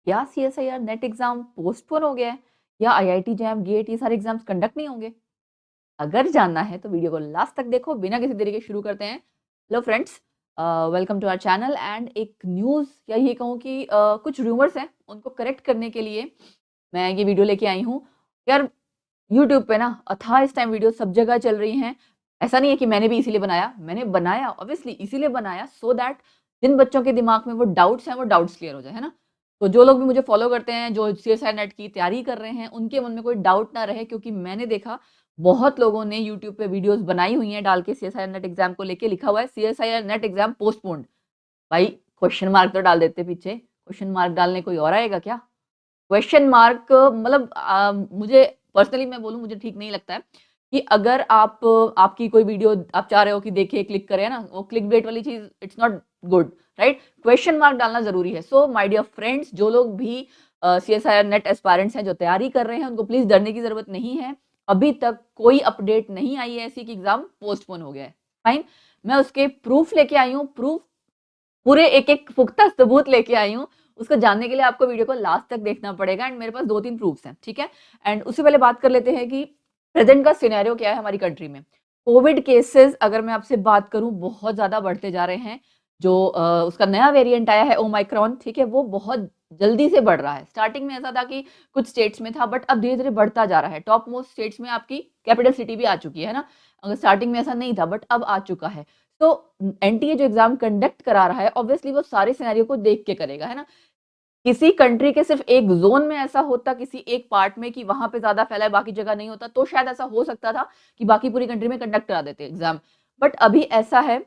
क्या CSIR net exam postpone हो गया है या आईआईटी जैम गेट ये सारे एग्जाम्स कंडक्ट नहीं होंगे? अगर जानना है तो वीडियो को लास्ट तक देखो। बिना किसी देरी के शुरू करते हैं। Hello friends, welcome to our channel. And एक न्यूज़ या ये कहूँ कि कुछ रूमर्स हैं, उनको करेक्ट करने के लिए मैं ये वीडियो लेके आई हूँ। यार, यूट्यूब पे ना अथाह इस टाइम वीडियो सब जगह चल रही हैं। ऐसा नहीं है कि मैंने भी इसीलिए बनाया, मैंने बनाया ऑब्वियसली इसीलिए बनाया सो दैट जिन बच्चों के दिमाग में वो डाउट्स हैं वो डाउट्स क्लियर हो जाए, है ना? तो जो लोग भी मुझे फॉलो करते हैं, जो सीएसआई नेट की तैयारी कर रहे हैं, उनके मन में कोई डाउट ना रहे, क्योंकि मैंने देखा बहुत लोगों ने यूट्यूब पे वीडियोस बनाई हुई हैं डाल के सीएसआई नेट एग्जाम को लेके, लिखा हुआ है सीएसआई नेट एग्जाम पोस्टपोन्ड। भाई, क्वेश्चन मार्क तो डाल देते पीछे। क्वेश्चन मार्क डालने कोई और आएगा क्या? क्वेश्चन मार्क मतलब मुझे पर्सनली मैं बोलूँ, मुझे ठीक नहीं लगता है कि अगर आप आपकी कोई वीडियो आप चाह रहे हो कि देखे, क्लिक करें ना, वो क्लिक बेट वाली चीज it's not good, right? Question mark डालना जरूरी है। सो माय डियर फ्रेंड्स, जो लोग भी सीएसआईआर नेट एस्पायरेंट्स हैं, जो तैयारी कर रहे हैं, उनको प्लीज डरने की जरूरत नहीं है। अभी तक कोई अपडेट नहीं आई है ऐसी कि एग्जाम पोस्टपोन हो गया है। फाइन, मैं उसके प्रूफ लेके आई हूँ। प्रूफ पूरे एक-एक पुख्ता सबूत लेके आई हूँ। उसको जानने के लिए आपको वीडियो को लास्ट तक देखना पड़ेगा। एंड मेरे पास 2-3 प्रूफ्स हैं, ठीक है? एंड उससे पहले बात कर लेते हैं कि प्रेज़ेंट का सिनेरियो क्या है हमारी कंट्री में। कोविड केसेज़ अगर मैं आपसे बात करूँ, बहुत ज़्यादा बढ़ते जा रहे हैं। जो उसका नया वेरिएंट आया है ओमाइक्रॉन, ठीक है? वो बहुत जल्दी से बढ़ रहा है। स्टार्टिंग में ऐसा था कि कुछ स्टेट्स में था, बट अब धीरे-धीरे बढ़ता जा रहा है। टॉप मोस्ट स्टेट्स में आपकी कैपिटल सिटी भी आ चुकी है ना? स्टार्टिंग में ऐसा नहीं था, बट अब आ चुका है। तो एनटीए जो एग्जाम कंडक्ट करा रहा है, ऑब्वियसली वो सारे सिनेरियो को देख के करेगा, है ना? किसी कंट्री के सिर्फ एक जोन में ऐसा होता, किसी एक पार्ट में, कि वहां पे ज्यादा फैला है, बाकी जगह नहीं होता, तो शायद ऐसा हो सकता था कि बाकी पूरी कंट्री में कंडक्ट करा देते एग्जाम। बट अभी ऐसा है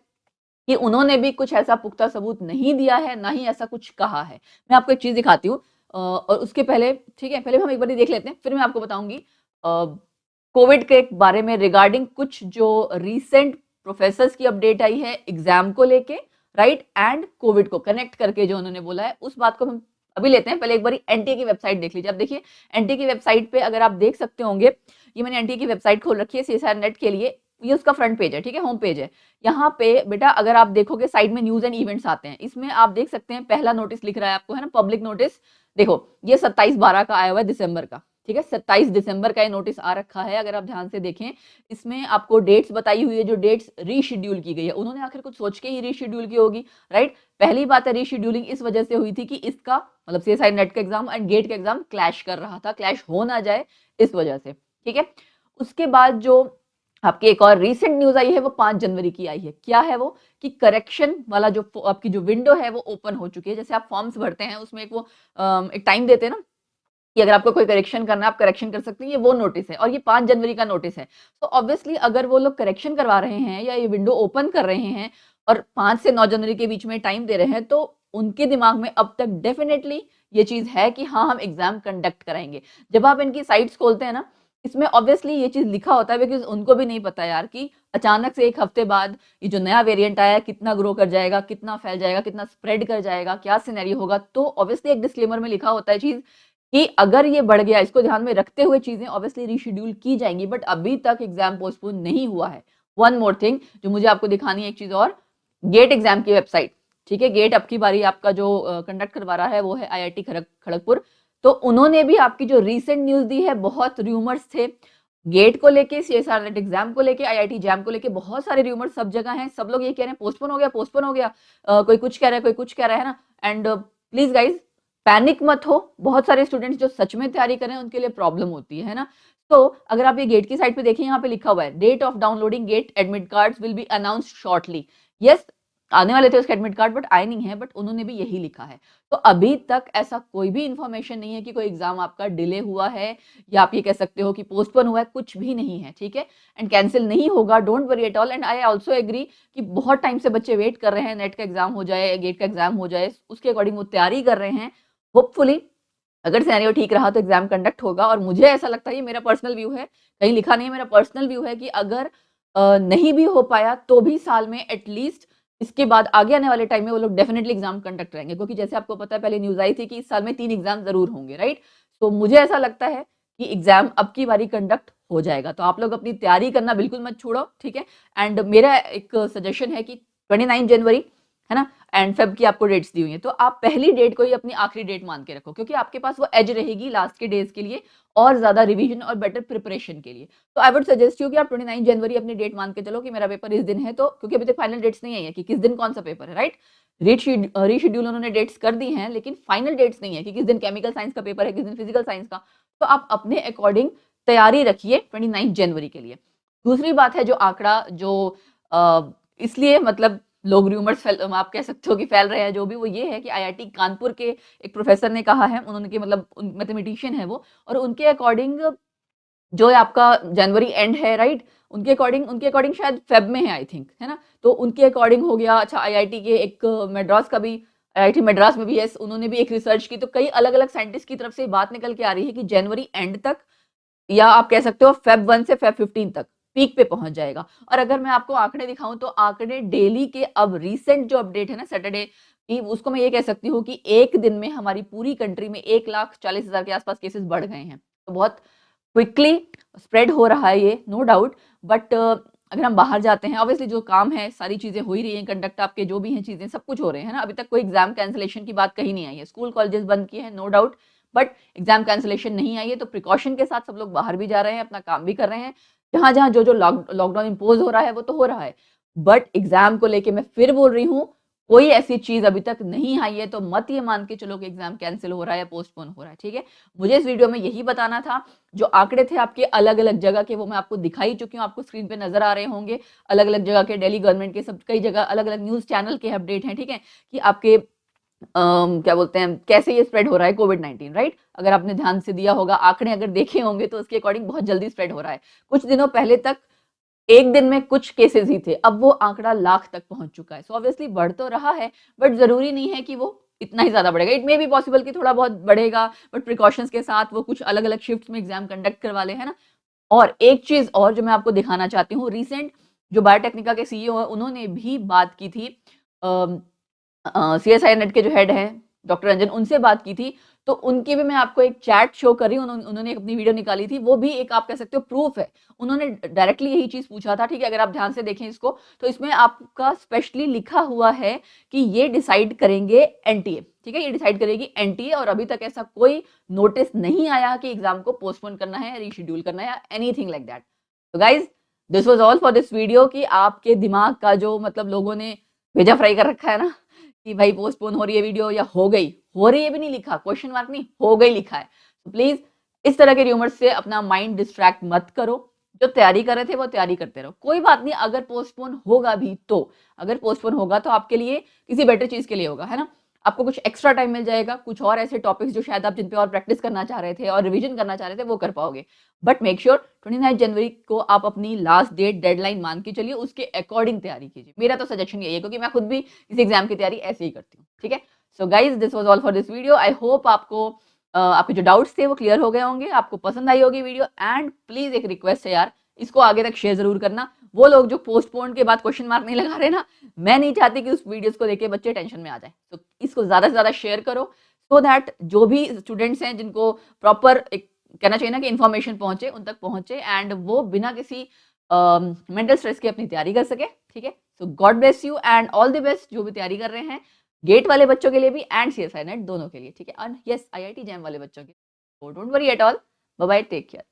कि उन्होंने भी कुछ ऐसा पुख्ता सबूत नहीं दिया है, ना ही ऐसा कुछ कहा है। मैं आपको एक चीज दिखाती हूँ, और उसके पहले, ठीक है, पहले हम एक बार देख लेते हैं, फिर मैं आपको बताऊंगी कोविड के बारे में रिगार्डिंग कुछ जो रिसेंट प्रोफेसर्स की अपडेट आई है एग्जाम को लेके, राइट? एंड कोविड को कनेक्ट करके जो उन्होंने बोला है, उस बात को हम अभी लेते हैं। पहले एक बार एनटीए की वेबसाइट देख लीजिए। अब देखिए, एनटीए की वेबसाइट पे अगर आप देख सकते होंगे, ये मैंने एनटीए की वेबसाइट खोल रखी है सीएसआर नेट के लिए। ये उसका फ्रंट पेज है, ठीक है, होम पेज है। यहाँ पे बेटा अगर आप देखोगे, साइड में न्यूज एंड इवेंट्स आते हैं, इसमें आप देख सकते हैं पहला नोटिस लिख रहा है आपको, है ना, पब्लिक नोटिस। देखो, ये 27/12 का आया हुआ है, दिसंबर का, ठीक है? 27 दिसंबर का ये नोटिस आ रखा है। अगर आप ध्यान से देखें, इसमें आपको डेट्स बताई हुई है, जो डेट्स रीशेड्यूल की गई है। उन्होंने आखिर कुछ सोच के ही रीशेड्यूल की होगी, राइट? पहली बात है, रीशेड्यूलिंग इस वजह से हुई थी कि इसका मतलब सीएसआई नेट का एग्जाम एंड गेट का एग्जाम क्लैश कर रहा था, क्लैश हो ना जाए इस वजह से, ठीक है? उसके बाद जो आपकी एक और रीसेंट न्यूज आई है, वो 5 जनवरी की आई है। क्या है वो? कि करेक्शन वाला जो आपकी जो विंडो है वो ओपन हो चुकी है। जैसे आप फॉर्म्स भरते हैं, उसमें एक वो एक टाइम देते हैं ना, कि अगर आपको कोई करेक्शन करना है, आप करेक्शन कर सकते हैं। ये वो नोटिस है, और ये 5 जनवरी का नोटिस है। तो ऑब्वियसली अगर वो लोग करेक्शन करवा रहे हैं या ये विंडो ओपन कर रहे हैं और 5 से 9 जनवरी के बीच में टाइम दे रहे हैं, तो उनके दिमाग में अब तक डेफिनेटली ये चीज है कि हाँ, हम एग्जाम कंडक्ट कराएंगे। जब आप इनकी साइट्स खोलते हैं ना, इसमें ऑब्वियसली ये चीज लिखा होता है, बिकॉज उनको भी नहीं पता यार कि अचानक से एक हफ्ते बाद ये जो नया वेरिएंट आया है, कितना ग्रो कर जाएगा, कितना फैल जाएगा, कितना स्प्रेड कर जाएगा, क्या सिनेरियो होगा। तो ऑब्वियसली एक डिस्क्लेमर में लिखा होता है चीज कि अगर ये बढ़ गया, इसको ध्यान में रखते हुए चीजें ऑब्वियसली रीशेड्यूल की जाएंगी। बट अभी तक एग्जाम पोस्टपोन नहीं हुआ है। वन मोर थिंग जो मुझे आपको दिखानी है, एक चीज और, गेट एग्जाम की वेबसाइट, ठीक है? गेट अब की बारी आपका जो कंडक्ट करवा रहा है वो है आईआईटी खड़गपुर। तो उन्होंने भी आपकी जो रीसेंट न्यूज दी है, बहुत र्यूमर्स थे गेट को लेके, सीएसआर नेट एग्जाम को लेके, आईआईटी जैम को लेके, बहुत सारे र्यूमर्स सब जगह हैं। सब लोग ये कह रहे हैं पोस्टपोन हो गया, पोस्टपोन हो गया। कोई कुछ कह रहा है, कोई कुछ कह रहा है ना। एंड प्लीज गाइज, पैनिक मत हो। बहुत सारे स्टूडेंट्स जो सच में तैयारी कर रहे हैं, उनके लिए प्रॉब्लम होती है ना। तो अगर आप ये गेट की साइट पे देखें, यहाँ पे लिखा हुआ है date of downloading get admit cards will be announced shortly. Yes, आने वाले थे उसके एडमिट कार्ड, बट आए नहीं है। बट उन्होंने भी यही लिखा है। तो अभी तक ऐसा कोई भी इंफॉर्मेशन नहीं है कि कोई एग्जाम आपका डिले हुआ है, या आप ये कह सकते हो कि पोस्टपोन हुआ है। कुछ भी नहीं है, ठीक है? एंड कैंसिल नहीं होगा, don't worry at all. And I also agree कि बहुत टाइम से बच्चे वेट कर रहे हैं, नेट का एग्जाम हो जाए, गेट का एग्जाम हो जाए, उसके अकॉर्डिंग वो तैयारी कर रहे हैं। होपफुली अगर सिनेरियो ठीक रहा तो एग्जाम कंडक्ट होगा। और मुझे ऐसा लगता है, ये मेरा पर्सनल व्यू है, कहीं लिखा नहीं है, मेरा पर्सनल व्यू है कि अगर नहीं भी हो पाया तो भी साल में एटलीस्ट इसके बाद आगे आने वाले टाइम में वो लोग डेफिनेटली एग्जाम कंडक्ट करेंगे। क्योंकि जैसे आपको पता है, पहले न्यूज आई थी कि इस साल में 3 एग्जाम जरूर होंगे, राइट? तो मुझे ऐसा लगता है कि एग्जाम अब की बारी कंडक्ट हो जाएगा। तो आप लोग अपनी तैयारी करना बिल्कुल मत छोड़ो, ठीक है? एंड मेरा एक सजेशन है कि 29 जनवरी है ना, एंड फेब की आपको डेट्स दी हुई है, तो आप पहली डेट को ही अपनी आखिरी डेट मान के रखो, क्योंकि आपके पास वो एज रहेगी लास्ट के डेज के लिए और ज्यादा रिवीजन और बेटर प्रिपरेशन के लिए। तो आई वुड सजेस्ट यू कि आप 29 जनवरी अपनी डेट मान के चलो कि मेरा पेपर इस दिन है, तो क्योंकि अभी तक फाइनल डेट्स नहीं आई है कि किस दिन कौन सा पेपर है, राइट। रीशेड्यूल उन्होंने डेट्स कर दी हैं, लेकिन फाइनल डेट्स नहीं है कि किस दिन केमिकल साइंस का पेपर है, किस दिन फिजिकल साइंस का। तो आप अपने अकॉर्डिंग तैयारी रखिए 29 जनवरी के लिए। दूसरी बात है जो आंकड़ा जो इसलिए मतलब लोग रूमर्स आप कह सकते हो कि फैल रहे हैं जो भी, वो ये है कि आईआईटी कानपुर के एक प्रोफेसर ने कहा है, उन्होंने कि मतलब मैथमेटिशियन है वो, और उनके अकॉर्डिंग जो आपका जनवरी एंड है, राइट, उनके अकॉर्डिंग शायद फेब में है आई थिंक, है ना। तो उनके अकॉर्डिंग हो गया। अच्छा, आईआईटी के एक मद्रास का भी, आईआईटी मद्रास में भी यस, उन्होंने भी एक रिसर्च की, तो कई अलग अलग साइंटिस्ट की तरफ से बात निकल के आ रही है कि जनवरी एंड तक, या आप कह सकते हो फेब 1 से फेब 15 तक पीक पे पहुंच जाएगा। और अगर मैं आपको आंकड़े दिखाऊं तो आंकड़े डेली के, अब रीसेंट जो अपडेट है ना सैटरडे की, उसको मैं ये कह सकती हूँ कि एक दिन में हमारी पूरी कंट्री में 1,40,000 के आसपास केसेस बढ़ गए हैं। तो बहुत क्विकली स्प्रेड हो रहा है ये, नो डाउट। बट अगर हम बाहर जाते हैं, ऑब्वियसली जो काम है सारी चीजें हो ही रही हैं, कंडक्ट आपके जो भी हैं चीजें सब कुछ हो रहे हैं ना, अभी तक कोई एग्जाम कैंसिलेशन की बात कहीं नहीं आई है। स्कूल कॉलेजेस बंद किए हैं, no doubt, but exam cancellation नहीं आई है। तो प्रिकॉशन के साथ सब लोग बाहर भी जा रहे हैं, अपना काम भी कर रहे हैं। जहां जहां जो जो लॉकडाउन इम्पोज हो रहा है वो तो हो रहा है, बट एग्जाम को लेके मैं फिर बोल रही हूँ, कोई ऐसी चीज अभी तक नहीं आई है, तो मत ये मान के चलो कि एग्जाम कैंसिल हो रहा है या पोस्टपोन हो रहा है, ठीक है। मुझे इस वीडियो में यही बताना था। जो आंकड़े थे आपके अलग अलग जगह के, वो मैं आपको दिखाई चुकी हूँ, आपको स्क्रीन पे नजर आ रहे होंगे। अलग अलग जगह के, दिल्ली गवर्नमेंट के, सब कई जगह अलग अलग न्यूज चैनल के अपडेट हैं, ठीक है, कि आपके क्या बोलते हैं, कैसे ये स्प्रेड हो रहा है कोविड-19, राइट। अगर आपने ध्यान से दिया होगा, आंकड़े अगर देखे होंगे तो उसके अकॉर्डिंग बहुत जल्दी स्प्रेड हो रहा है। कुछ दिनों पहले तक एक दिन में कुछ केसेस ही थे, अब वो आंकड़ा लाख तक पहुंच चुका है। सो ऑब्वियसली बढ़ तो रहा है, बट जरूरी नहीं है कि वो इतना ही ज्यादा बढ़ेगा। इट मे बी पॉसिबल कि थोड़ा बहुत बढ़ेगा, बट प्रिकॉशंस के साथ वो कुछ अलग अलग शिफ्ट में एग्जाम कंडक्ट करवा ले, है ना। और एक चीज और जो मैं आपको दिखाना चाहती हूँ, रिसेंट जो बायोटेक्निका के सीईओ है, उन्होंने भी बात की थी, सीएसआई नेट के जो हेड हैं डॉक्टर रंजन, उनसे बात की थी। तो उनकी भी मैं आपको एक चैट शो कर रही हूँ, उन्होंने एक अपनी वीडियो निकाली थी, वो भी एक आप कह सकते हो प्रूफ है। उन्होंने डायरेक्टली यही चीज पूछा था, ठीक है। अगर आप ध्यान से देखें इसको, तो इसमें आपका स्पेशली लिखा हुआ है कि ये डिसाइड करेंगे एनटीए, ठीक है, ये डिसाइड करेगी एनटीए, और अभी तक ऐसा कोई नोटिस नहीं आया कि एग्जाम को पोस्टपोन करना है, रीशेड्यूल करना है, या एनीथिंग लाइक दैट। तो guys, this was all for this video, कि आपके दिमाग का जो मतलब लोगों ने भेजा फ्राई कर रखा है ना, कि भाई पोस्टपोन हो रही है वीडियो, या हो गई, हो रही है भी नहीं लिखा, क्वेश्चन मार्क नहीं, हो गई लिखा है। तो प्लीज इस तरह के र्यूमर्स से अपना माइंड डिस्ट्रैक्ट मत करो। जो तैयारी कर रहे थे वो तैयारी करते रहो, कोई बात नहीं। अगर पोस्टपोन होगा भी तो, अगर पोस्टपोन होगा तो आपके लिए किसी बेटर चीज के लिए होगा, है ना। आपको कुछ एक्स्ट्रा टाइम मिल जाएगा, कुछ और ऐसे टॉपिक्स जो शायद आप जिन पे और प्रैक्टिस करना चाह रहे थे और रिवीजन करना चाह रहे थे, वो कर पाओगे। बट मेक श्योर 29 जनवरी को आप अपनी लास्ट डेट डेडलाइन मान के चलिए, उसके अकॉर्डिंग तैयारी कीजिए। मेरा तो सजेशन यही है, क्योंकि मैं खुद भी इस एग्जाम की तैयारी ऐसे ही करती हूँ, ठीक है। So guys, this was all for this video. I hope आपको आपके जो डाउट्स थे वो क्लियर हो गए होंगे, आपको पसंद आई होगी वीडियो। एंड प्लीज एक रिक्वेस्ट है यार, इसको आगे तक शेयर जरूर करना। वो लोग जो पोस्टपोन के बाद क्वेश्चन मार्क नहीं लगा रहे ना, मैं नहीं चाहती कि उस वीडियोस को देखे बच्चे टेंशन में आ जाए। तो इसको ज्यादा से ज्यादा शेयर करो, सो दैट जो भी स्टूडेंट्स हैं जिनको प्रॉपर एक कहना चाहिए ना कि इन्फॉर्मेशन पहुंचे, उन तक पहुंचे, एंड वो बिना किसी मेंटल स्ट्रेस के अपनी तैयारी कर सके, ठीक है। So God bless you and all the best जो भी तैयारी कर रहे हैं, गेट वाले बच्चों के लिए भी एंड सीएसआई नेट दोनों के लिए, ठीक है। एंड यस, आईआईटी जैम वाले बच्चों के लिए। Don't worry at all, bye bye, take care.